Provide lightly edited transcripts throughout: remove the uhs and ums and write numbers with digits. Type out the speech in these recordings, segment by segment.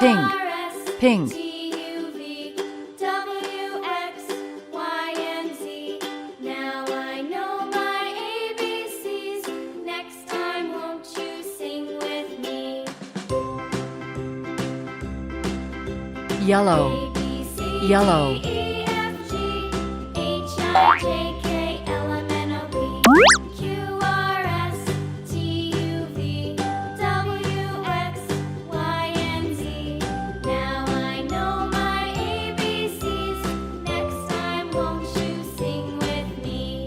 Pink, pink. T, U, V, W, X, Y, and Z. Now I know my ABCs. Next time, won't you sing with me? Yellow, A, B, C, yellow. D, E, F, G, H, I, J, K, L, M, N, O, P, Q, R, S, T, U, V, W, X, Y, and Z. Now I know my ABCs. Next time, won't you sing with me?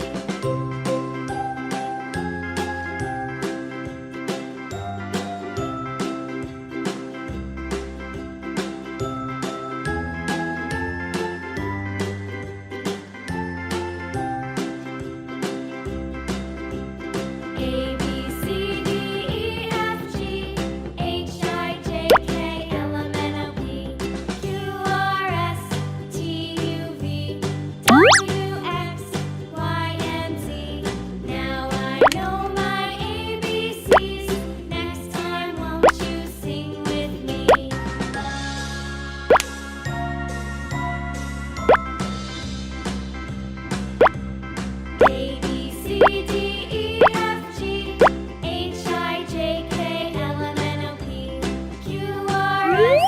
A, B, C, D, E, F, G, H, I, J, K, L, M, N, O, P, Q, R, S, T, U, V, W, X, Y, and Z. Now I know my ABCs. Next time, won't you sing with me? A, B, C, D, E, F, G, H, I, J, K, L, M, N, O, P, Q, R, S,